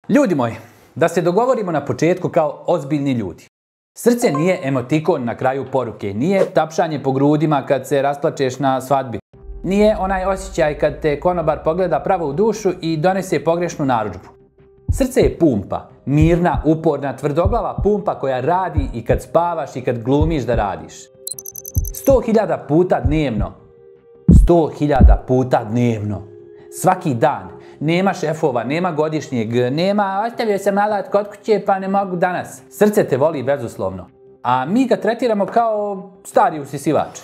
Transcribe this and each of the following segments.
Ljudi moji, da se dogovorimo na početku kao ozbiljni ljudi. Srce nije emotikon na kraju poruke, nije tapšanje po grudima kad se rasplačeš na svadbi. Nije onaj osjećaj kad te konobar pogleda pravo u dušu i donese pogrešnu narudžbu. Srce je pumpa, mirna, uporna, tvrdoglava pumpa koja radi i kad spavaš i kad glumiš da radiš. 100.000 puta dnevno. 100.000 puta dnevno. Svaki dan. Nema šefova, nema godišnjeg, nema ostavio sam alat kod kuće pa ne mogu danas. Srce te voli bezuslovno. A mi ga tretiramo kao stari usisivač.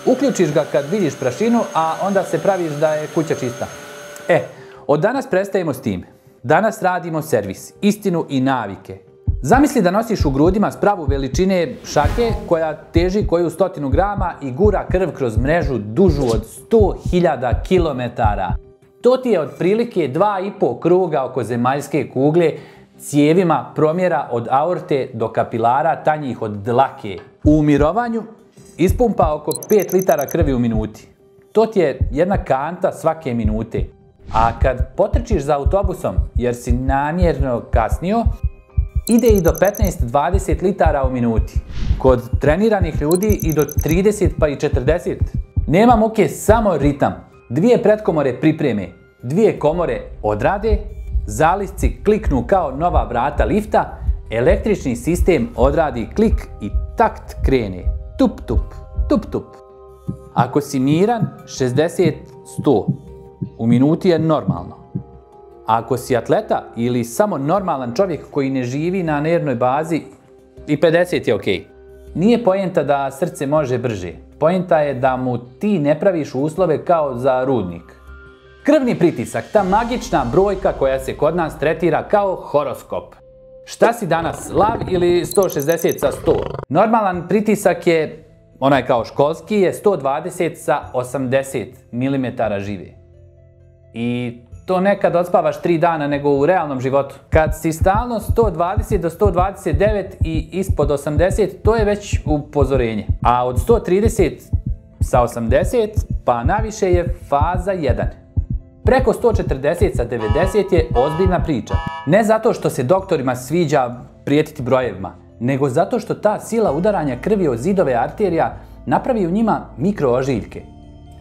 Uključiš ga kad vidiš prašinu, a onda se praviš da je kuća čista. Od danas prestajemo s tim. Danas radimo servis, istinu i navike. Zamisli da nosiš u grudima spravu veličine šake koja teži koju 100 grama i gura krv kroz mrežu dužu od 100.000 km. To ti je otprilike 2,5 kruga oko zemaljske kugle cijevima promjera od aorte do kapilara tanjih od dlake. U mirovanju ispumpa oko 5 litara krvi u minuti. To ti je jedna kanta svake minute. A kad potrčiš za autobusom jer si namjerno kasnio, ide i do 15-20 litara u minuti. Kod treniranih ljudi i do 30 pa i 40. Nema muke, samo ritam. 2 pretkomore pripreme, 2 komore odrade, zalisci kliknu kao nova vrata lifta, električni sistem odradi klik i takt krene. Tup, tup, tup, tup. Ako si miran, 60-100. U minuti je normalno. Ako si atleta ili samo normalan čovjek koji ne živi na nervnoj bazi, i 50 je okej. Nije poenta da srce može brže. Poenta je da mu ti ne praviš uslove kao za rudnik. Krvni pritisak, ta magična brojka koja se kod nas tretira kao horoskop. Šta si danas, lav ili 160 sa 100? Normalan pritisak je, onaj kao školski, je 120 sa 80 mm žive. I to ne kad odspavaš 3 dana, nego u realnom životu. Kad si stalno 120 do 129 i ispod 80, to je već upozorenje. A od 130 sa 80 pa naviše je faza 1. Preko 140 sa 90 je ozbiljna priča. Ne zato što se doktorima sviđa prijetiti brojevima, nego zato što ta sila udaranja krvi o zidove arterija napravi u njima mikroožiljke.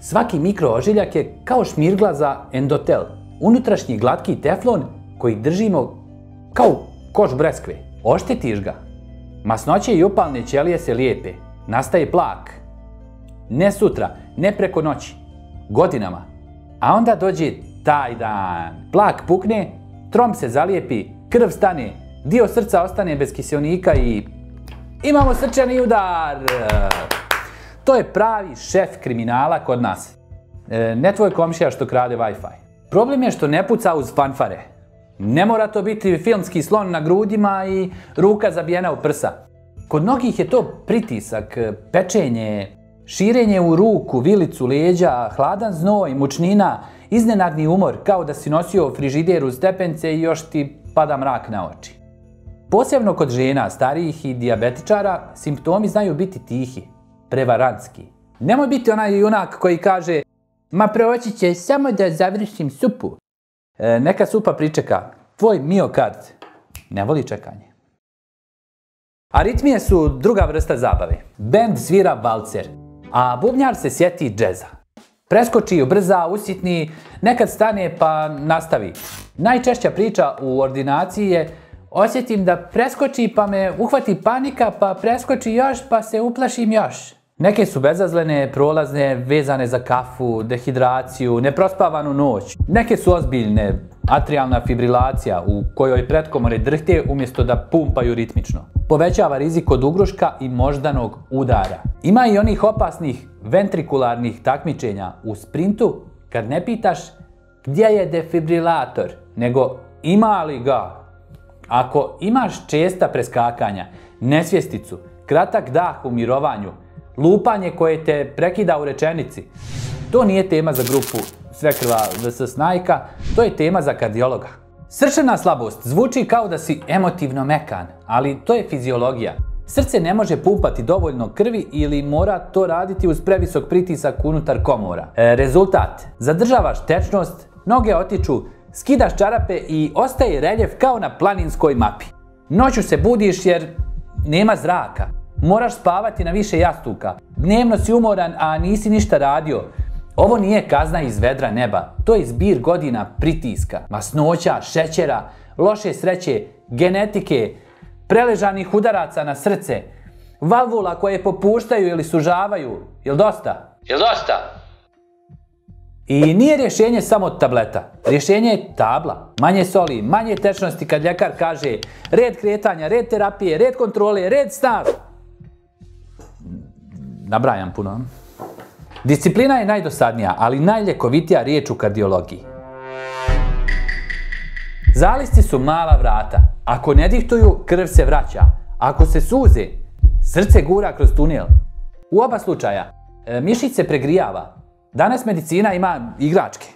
Svaki mikroožiljak je kao šmirgla za endotel. Unutrašnji glatki teflon koji držimo kao koš breskve. Oštetiš ga. Masnoće i upalne ćelije se lijepe. Nastaje plak. Ne sutra, ne preko noći. Godinama. A onda dođe taj dan. Plak pukne, tromb se zalijepi, krv stane, dio srca ostane bez kiselnika i imamo srčani udar. To je pravi šef kriminala kod nas. Ne tvoj komšija što krade Wi-Fi. Problem je što ne puca uz fanfare. Ne mora to biti filmski slon na grudima i ruka zabijena u prsa. Kod mnogih je to pritisak, pečenje, širenje u ruku, vilicu leđa, hladan znoj, mučnina, iznenadni umor, kao da si nosio frižider uz stepence i još ti pada mrak na oči. Posebno kod žena, starijih i dijabetičara, simptomi znaju biti tihi, prevarantski. Nemoj biti onaj junak koji kaže ma proći će samo da završim supu. Neka supa pričeka. Tvoj miokard ne voli čekanje. Aritmije su druga vrsta zabave. Bend svira valcer, a bubnjar se sjeti džeza. Preskoči, ubrza, usitni, nekad stane pa nastavi. Najčešća priča u ordinaciji je osjetim da preskoči pa me uhvati panika pa preskoči još pa se uplašim još. Neke su bezazlene, prolazne, vezane za kafu, dehidraciju, neprospavanu noć. Neke su ozbiljne, atrijalna fibrilacija u kojoj pretkomore drhte umjesto da pumpaju ritmično. Povećava rizik od ugruška i moždanog udara. Ima i onih opasnih ventrikularnih takmičenja u sprintu kad ne pitaš gdje je defibrilator, nego ima li ga. Ako imaš česta preskakanja, nesvjesticu, kratak dah u mirovanju, lupanje koje te prekida u rečenici, to nije tema za grupu Svekrva vs. Snajka, to je tema za kardiologa. Srčana slabost zvuči kao da si emotivno mekan, ali to je fiziologija. Srce ne može pumpati dovoljno krvi ili mora to raditi uz previsok pritisak unutar komora. Rezultat, zadržavaš tečnost, noge otiču, Skidaš čarape i ostaje reljef kao na planinskoj mapi. Noću se budiš jer nema zraka. Moraš spavati na više jastuka. Dnevno si umoran, a nisi ništa radio. Ovo nije kazna iz vedra neba. To je zbir godina pritiska, masnoća, šećera, loše sreće, genetike, preležanih udaraca na srce, valvula koje popuštaju ili sužavaju. Jel dosta? Jel dosta? I nije rješenje samo tableta. Rješenje je tabla. Manje soli, manje tečnosti kad ljekar kaže red kretanja, red terapije, red kontrole, red stav. Nabrajam puno. Disciplina je najdosadnija, ali najljekovitija riječ u kardiologiji. Zalisci su mala vrata. Ako ne dihtuju, krv se vraća. Ako se suze, srce gura kroz tunel. U oba slučaja, mišić se pregrijava. Danas medicina ima igračke.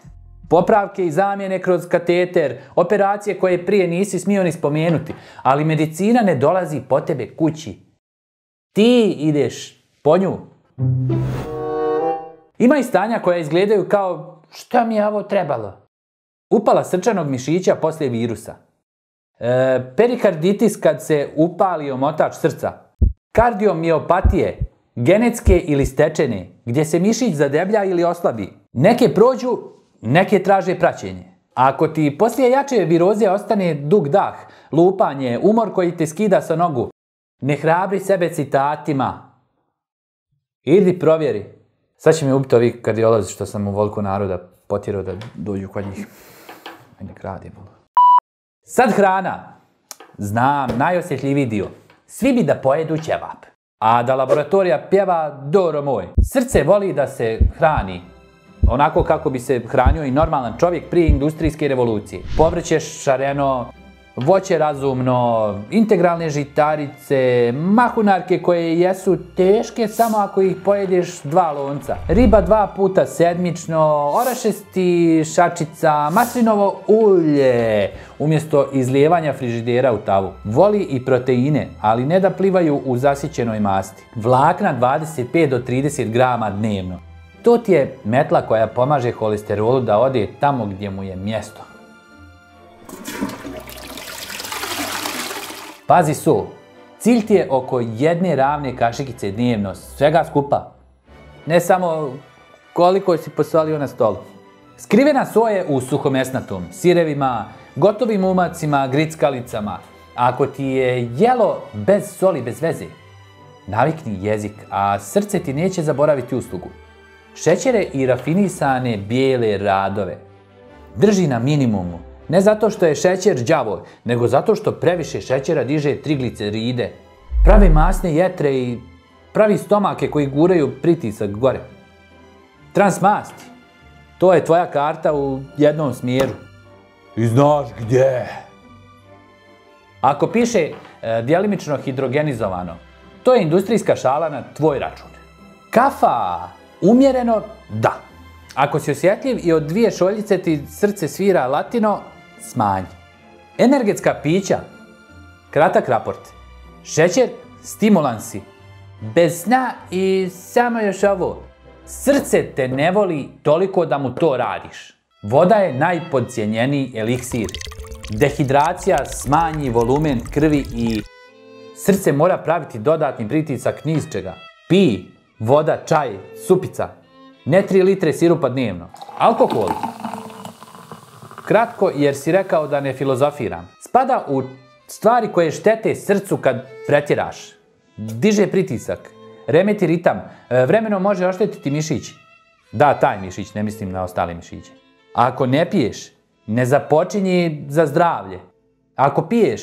Popravke i zamjene kroz kateter, operacije koje prije nisi smio ni spomenuti. Ali medicina ne dolazi po tebe kući. Ti ideš po nju. Ima i stanja koja izgledaju kao šta mi je ovo trebalo. Upala srčanog mišića poslije virusa. Perikarditis kad se upali omotač srca. Kardiomiopatije, genetske ili stečene, gdje se mišić zadeblja ili oslabi. Neke prođu, neke traže praćenje. A ako ti poslije jače viroze ostane dug dah, lupanje, umor koji te skida sa nogu, ne hrabri sebe citatima. Idi provjeri. Sad će mi ubiti ovi kardiolozi što sam u volku naroda potjerao da dođu kod njih. Ajde, radimo. Sad hrana. Znam, najosjetljiviji dio. Svi bi da pojedu ćevap. A da laboratorija pjeva Doro moj. Srce voli da se hrani onako kako bi se hranio i normalan čovjek prije industrijske revolucije. Povrće šareno, voće razumno, integralne žitarice, mahunarke koje jesu teške samo ako ih pojedeš 2 lonca. Riba 2 puta sedmično, orašesti šačica, maslinovo ulje umjesto izlijevanja frižidera u tavu. Voli i proteine, ali ne da plivaju u zasićenoj masti. Vlakna 25 do 30 grama dnevno. To ti je metla koja pomaže holesterolu da ode tamo gdje mu je mjesto. Pazi sol. Cilj ti je oko 1 ravne kašikice dnevno, svega skupa. Ne samo koliko si posolio na stolu. Skrivena so je u suhomesnatom, sirevima, gotovim umacima, grickalicama. Ako ti je jelo bez soli, bez veze, navikni jezik, a srce ti neće zaboraviti uslugu. Šećere i rafinisane bijele radove drži na minimumu. Ne zato što je šećer đavo, nego zato što previše šećera diže trigliceride. Pravi masne jetre i pravi stomake koji guraju pritisak gore. Transmasti. To je tvoja karta u jednom smjeru. I znaš gdje. Ako piše djelimično hidrogenizovano, to je industrijska šala na tvoj račun. Kafa. Umjereno, da. Ako si osjetljiv i od 2 šoljice ti srce svira latino, smanji. Energetska pića, kratak raport. Šećer, stimulansi. Bez sna i samo još ovo. Srce te ne voli toliko da mu to radiš. Voda je najpodcijenjeniji eliksir. Dehidracija smanji volumen krvi i srce mora praviti dodatni pritisak ni iz čega. Pij voda, čaj, supica. Ne 3 litre sirupa dnevno. Alkohol. Kratko, jer si rekao da ne filozofiram. Spada u stvari koje štete srcu kad pretjeraš. Diže pritisak, remeti ritam, vremenom može oštetiti mišić. Da, taj mišić, ne mislim na ostale mišiće. Ako ne piješ, ne započinji za zdravlje. Ako piješ,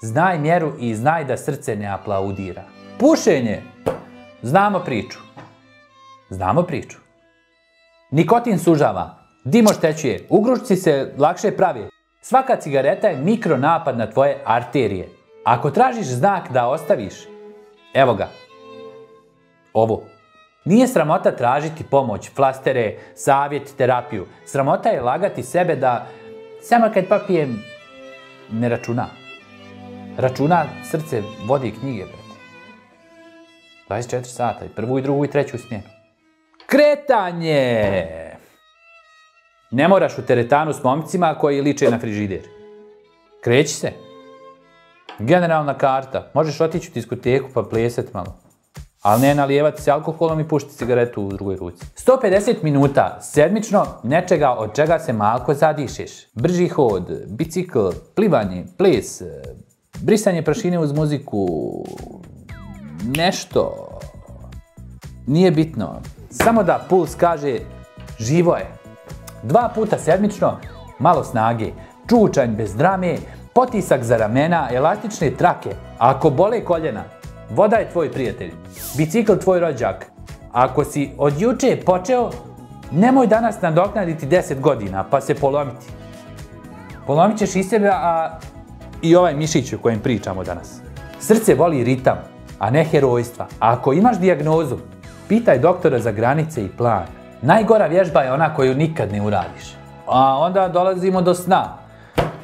znaj mjeru i znaj da srce ne aplaudira. Pušenje. Znamo priču. Znamo priču. Nikotin sužava, dim oštećuje, ugrušci se lakše pravi. Svaka cigareta je mikronapad na tvoje arterije. Ako tražiš znak da ostaviš, evo ga. Ovo. Nije sramota tražiti pomoć, flastere, savjet, terapiju. Sramota je lagati sebe da samo kad popijem ne računa. Računa srce vodi knjige, brate. 24 sata, i 1., 2. i 3. smjenu. Kretanje! Ne moraš u teretanu s momcima koji liče na frižider. Kreći se. Generalna karta. Možeš otići u diskoteku pa plesati malo. Ali ne nalijevati se alkoholom i pušiti cigaretu u drugoj ruci. 150 minuta sedmično nečega od čega se malko zadišeš. Brži hod, bicikl, plivanje, ples, brisanje prašine uz muziku, nešto. Nije bitno. Samo da puls kaže živo je. 2 puta sedmično, malo snage, čučanj bez drame, potisak za ramena, elastične trake. Ako bole koljena, voda je tvoj prijatelj, bicikl tvoj rođak. Ako si od juče počeo, nemoj danas nadoknaditi 10 godina pa se polomiti. Polomit ćeš i sebe, a i ovaj mišić o kojem pričamo danas. Srce voli ritam, a ne herojstva. A ako imaš dijagnozu, pitaj doktora za granice i plan. Najgora vježba je ona koju nikad ne uradiš. A onda dolazimo do sna.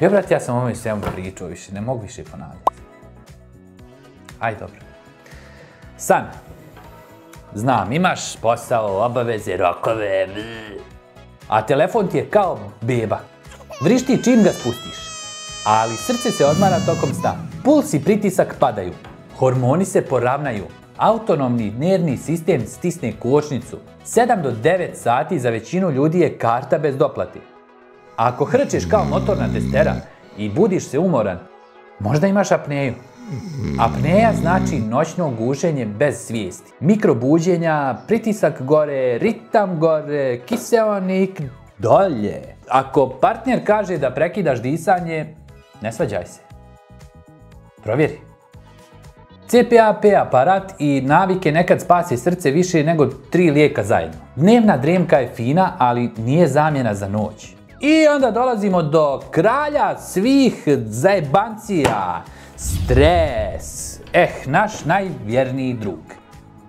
Brate, ja sam ovoj svemu pričao više, ne mogu više ponavljati. Aj, dobro. San. Znam, imaš posao, obaveze, rokove, a telefon ti je kao beba. Vrišti čim ga spustiš, ali srce se odmara tokom sna. Puls i pritisak padaju, hormoni se poravnaju, autonomni nervni sistem stisne kočnicu. 7 do 9 sati za većinu ljudi je karta bez doplate. A ako hrčeš kao motorna testera i budiš se umoran, možda imaš apneju. Apneja znači noćno gušenje bez svijesti. Mikrobuđenja, pritisak gore, ritam gore, kiseonik dolje. Ako partner kaže da prekidaš disanje, ne svađaj se. Provjeri. CPAP aparat i navike nekad spase srce više nego 3 lijeka zajedno. Dnevna dremka je fina, ali nije zamjena za noć. I onda dolazimo do kralja svih zajebancija. Stres. Naš najvjerniji drug.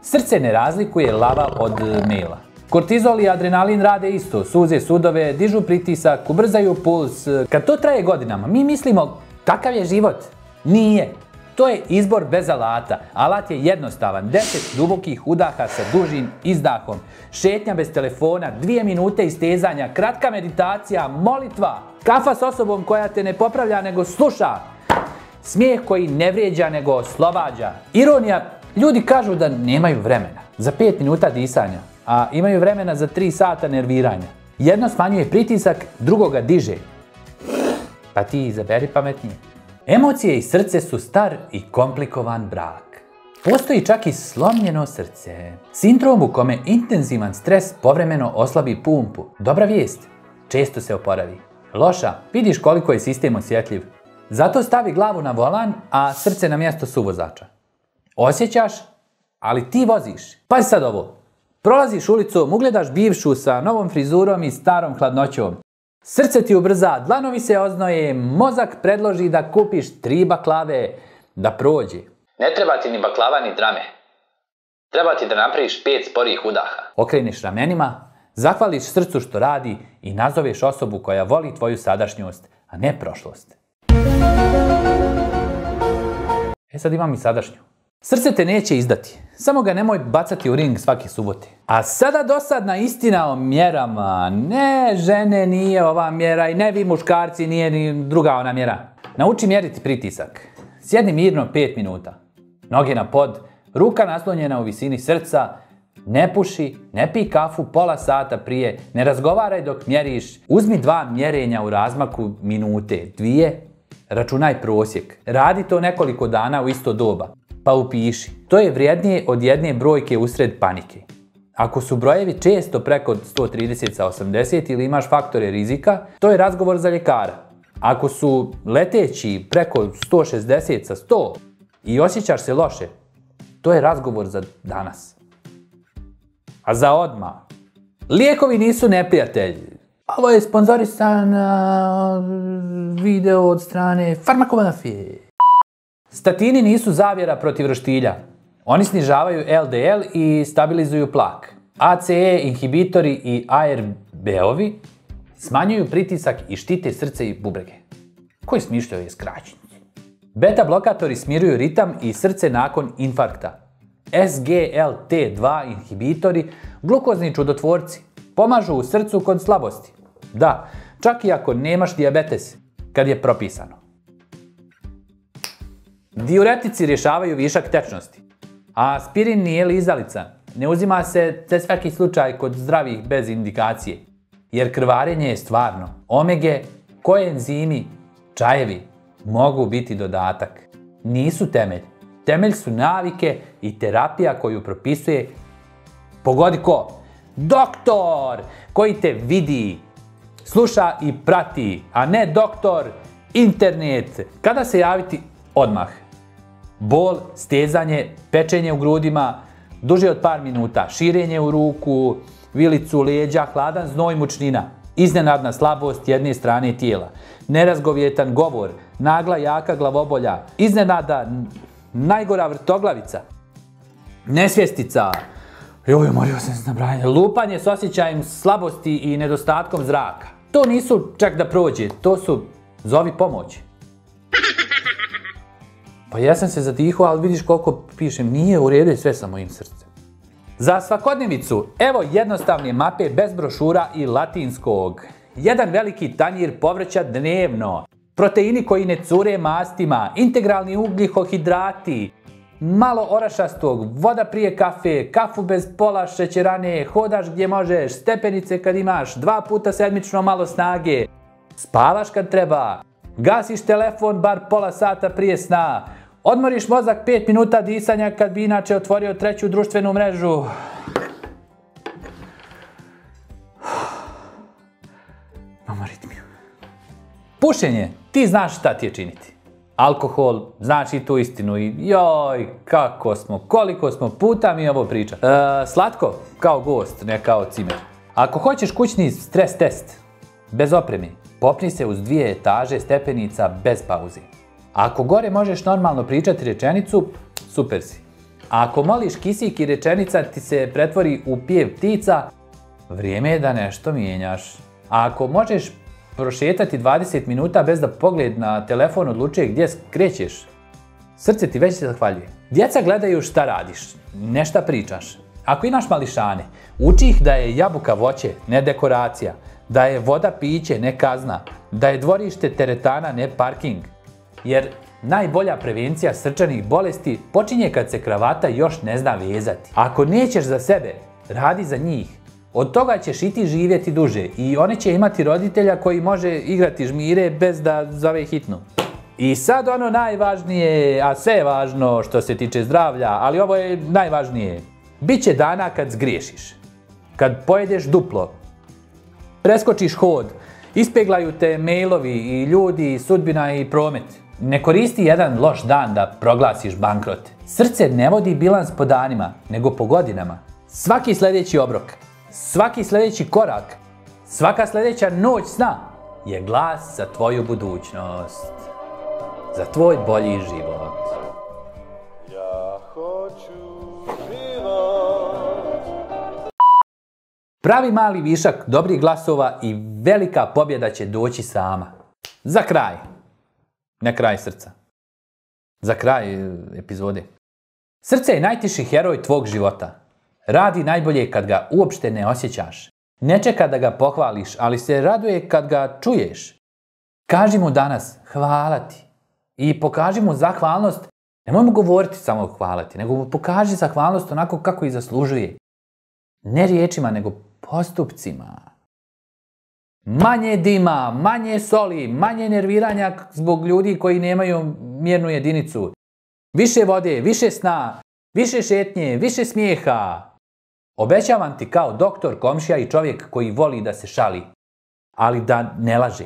Srce ne razlikuje lava od mela. Kortizol i adrenalin rade isto. Suze sudove, dižu pritisak, ubrzaju puls. Kad to traje godinama, mi mislimo kakav je život. Nije. To je izbor bez alata. Alat je jednostavan. 10 dubokih udaha sa dužim izdahom. Šetnja bez telefona, 2 minute istezanja, kratka meditacija, molitva. Kafa s osobom koja te ne popravlja nego sluša. Smijeh koji ne vrijeđa nego oslobađa. Ironija, ljudi kažu da nemaju vremena za 5 minuta disanja, a imaju vremena za 3 sata nerviranja. Jedno smanjuje pritisak, drugo ga diže. Pa ti izaberi pametnije. Emocije i srce su star i komplikovan brak. Postoji čak i slomljeno srce. Sindrom u kome intenzivan stres povremeno oslabi pumpu. Dobra vijest, često se oporavi. Loša, vidiš koliko je sistem osjetljiv. Zato stavi glavu na volan, a srce na mjesto suvozača. Osjećaš, ali ti voziš. Pazi sad ovo. Prolaziš ulicom, ugledaš bivšu sa novom frizurom i starom hladnoćom. Srce ti ubrza, dlanovi se oznoje, mozak predloži da kupiš 3 baklave, da prođe. Ne treba ti ni baklava ni drame. Treba ti da napraviš 5 sporih udaha. Okreniš ramenima, zahvališ srcu što radi i nazoveš osobu koja voli tvoju sadašnjost, a ne prošlost. Sad imam i sadašnju. Srce te neće izdati, samo ga nemoj bacati u ring svake subote. A sada dosadna istina o mjerama. Ne, žene, nije ova mjera i ne vi muškarci, nije ni druga ona mjera. Nauči mjeriti pritisak. Sjedni mirno 5 minuta. Noge na pod, ruka naslonjena u visini srca. Ne puši, ne pij kafu pola sata prije, ne razgovaraj dok mjeriš. Uzmi 2 mjerenja u razmaku minute, 2. Računaj prosjek. Radi to nekoliko dana u isto doba. Pa upiši. To je vrijednije od jedne brojke usred panike. Ako su brojevi često preko 130 sa 80 ili imaš faktore rizika, to je razgovor za ljekara. Ako su leteći preko 160 sa 100 i osjećaš se loše, to je razgovor za danas. A za odmah. Lijekovi nisu neprijatelji. Ovo je sponzorisan video od strane farmakomafije. Statini nisu zavjera protiv roštilja. Oni snižavaju LDL i stabilizuju plak. ACE inhibitori i ARB-ovi smanjuju pritisak i štite srce i bubrege. Koji smišljaju je skraćenici. Beta blokatori smiruju ritam i srce nakon infarkta. SGLT2 inhibitori, glukozni čudotvorci, pomažu u srcu kod slabosti. Da, čak i ako nemaš dijabetes, kad je propisano. Diuretici rješavaju višak tečnosti, a aspirin nije lizalica. Ne uzima se za svaki slučaj kod zdravih bez indikacije, jer krvarenje je stvarno. Omege, koenzimi, čajevi mogu biti dodatak. Nisu temelj. Temelj su navike i terapija koju propisuje, pogodi ko? Doktor koji te vidi, sluša i prati, a ne doktor internet. Kada se javiti? Odmah. Bol, stezanje, pečenje u grudima, duže od par minuta, širenje u ruku, vilicu leđa, hladan znoj, mučnina, iznenadna slabost jedne strane tijela, nerazgovjetan govor, nagla jaka glavobolja, iznenada najgora vrtoglavica, nesvjestica, morio sam se nabrajati, lupanje s osjećajem slabosti i nedostatkom zraka. To nisu čak da prođe, to su zovi pomoć. Pa ja sam se zadihao, ali vidiš koliko pišem, nije u redu sve sa mojim srcem. Za svakodnevicu, evo jednostavne mape bez brošura i latinskog. Jedan veliki tanjir povrća dnevno, proteini koji ne cure mastima, integralni ugljikohidrati, malo orašastog, voda prije kafe, kafu bez pola šećerane, hodaš gdje možeš, stepenice kad imaš, 2 puta sedmično malo snage, spavaš kad treba, gasiš telefon bar pola sata prije sna, odmoriš mozak 5 minuta disanja kad bi inače otvorio 3. društvenu mrežu. Imamo ritmiju. Pušenje, ti znaš šta ti je činiti. Alkohol, znaš i tu istinu i joj, koliko smo puta mi ovo priča. Slatko, kao gost, ne kao cimer. Ako hoćeš kućni stres test, bez opreme, popni se uz 2 etaže stepenica bez pauze. Ako gore možeš normalno pričati rečenicu, super si. A ako moliš kisik i rečenica ti se pretvori u pjev ptica, vrijeme je da nešto mijenjaš. A ako možeš prošetati 20 minuta bez da pogled na telefon odlučuje gdje skrećeš, srce ti već se zahvaljuje. Djeca gledaju šta radiš, ne šta pričaš. Ako imaš mališane, uči ih da je jabuka voće, ne dekoracija, da je voda piće, ne kazna, da je dvorište teretana, ne parking. Jer najbolja prevencija srčanih bolesti počinje kad se kravata još ne zna vezati. Ako nećeš za sebe, radi za njih. Od toga ćeš i ti živjeti duže i one će imati roditelja koji može igrati žmire bez da zove hitnu. I sad ono najvažnije, a sve je važno što se tiče zdravlja, ali ovo je najvažnije. Biće dana kad zgriješiš, kad pojedeš duplo, preskočiš hod, ispeglaju te mailovi i ljudi, sudbina i promet. Ne koristi jedan loš dan da proglasiš bankrot. Srce ne vodi bilans po danima, nego po godinama. Svaki sljedeći obrok, svaki sljedeći korak, svaka sljedeća noć sna je glas za tvoju budućnost, za tvoj bolji život. Ja hoću život. Pravi mali višak dobrih glasova i velika pobjeda će doći sama. Za kraj. Ne kraj srca. Za kraj epizode. Srce je najtiši heroj tvog života. Radi najbolje kad ga uopšte ne osjećaš. Ne čeka da ga pohvališ, ali se raduje kad ga čuješ. Kaži mu danas hvala ti. I pokaži mu zahvalnost. Nemoj mu govoriti samo hvala ti, nego mu pokaži zahvalnost onako kako i zaslužuje. Ne riječima, nego postupcima. Manje dima, manje soli, manje nerviranja zbog ljudi koji nemaju mjernu jedinicu. Više vode, više sna, više šetnje, više smijeha. Obećavam ti kao doktor, komšija i čovjek koji voli da se šali, ali da ne laže.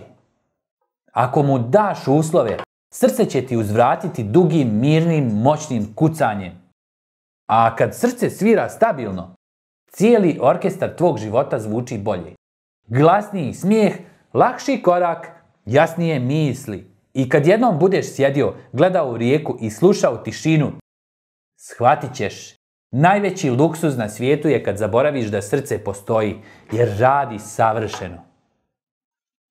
Ako mu daš uslove, srce će ti uzvratiti dugim, mirnim, moćnim kucanjem. A kad srce svira stabilno, cijeli orkestar tvog života zvuči bolje. Glasniji smijeh, lakši korak, jasnije misli. I kad jednom budeš sjedio, gledao u rijeku i slušao tišinu, shvatit ćeš, najveći luksuz na svijetu je kad zaboraviš da srce postoji, jer radi savršeno.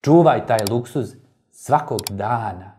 Čuvaj taj luksuz svakog dana.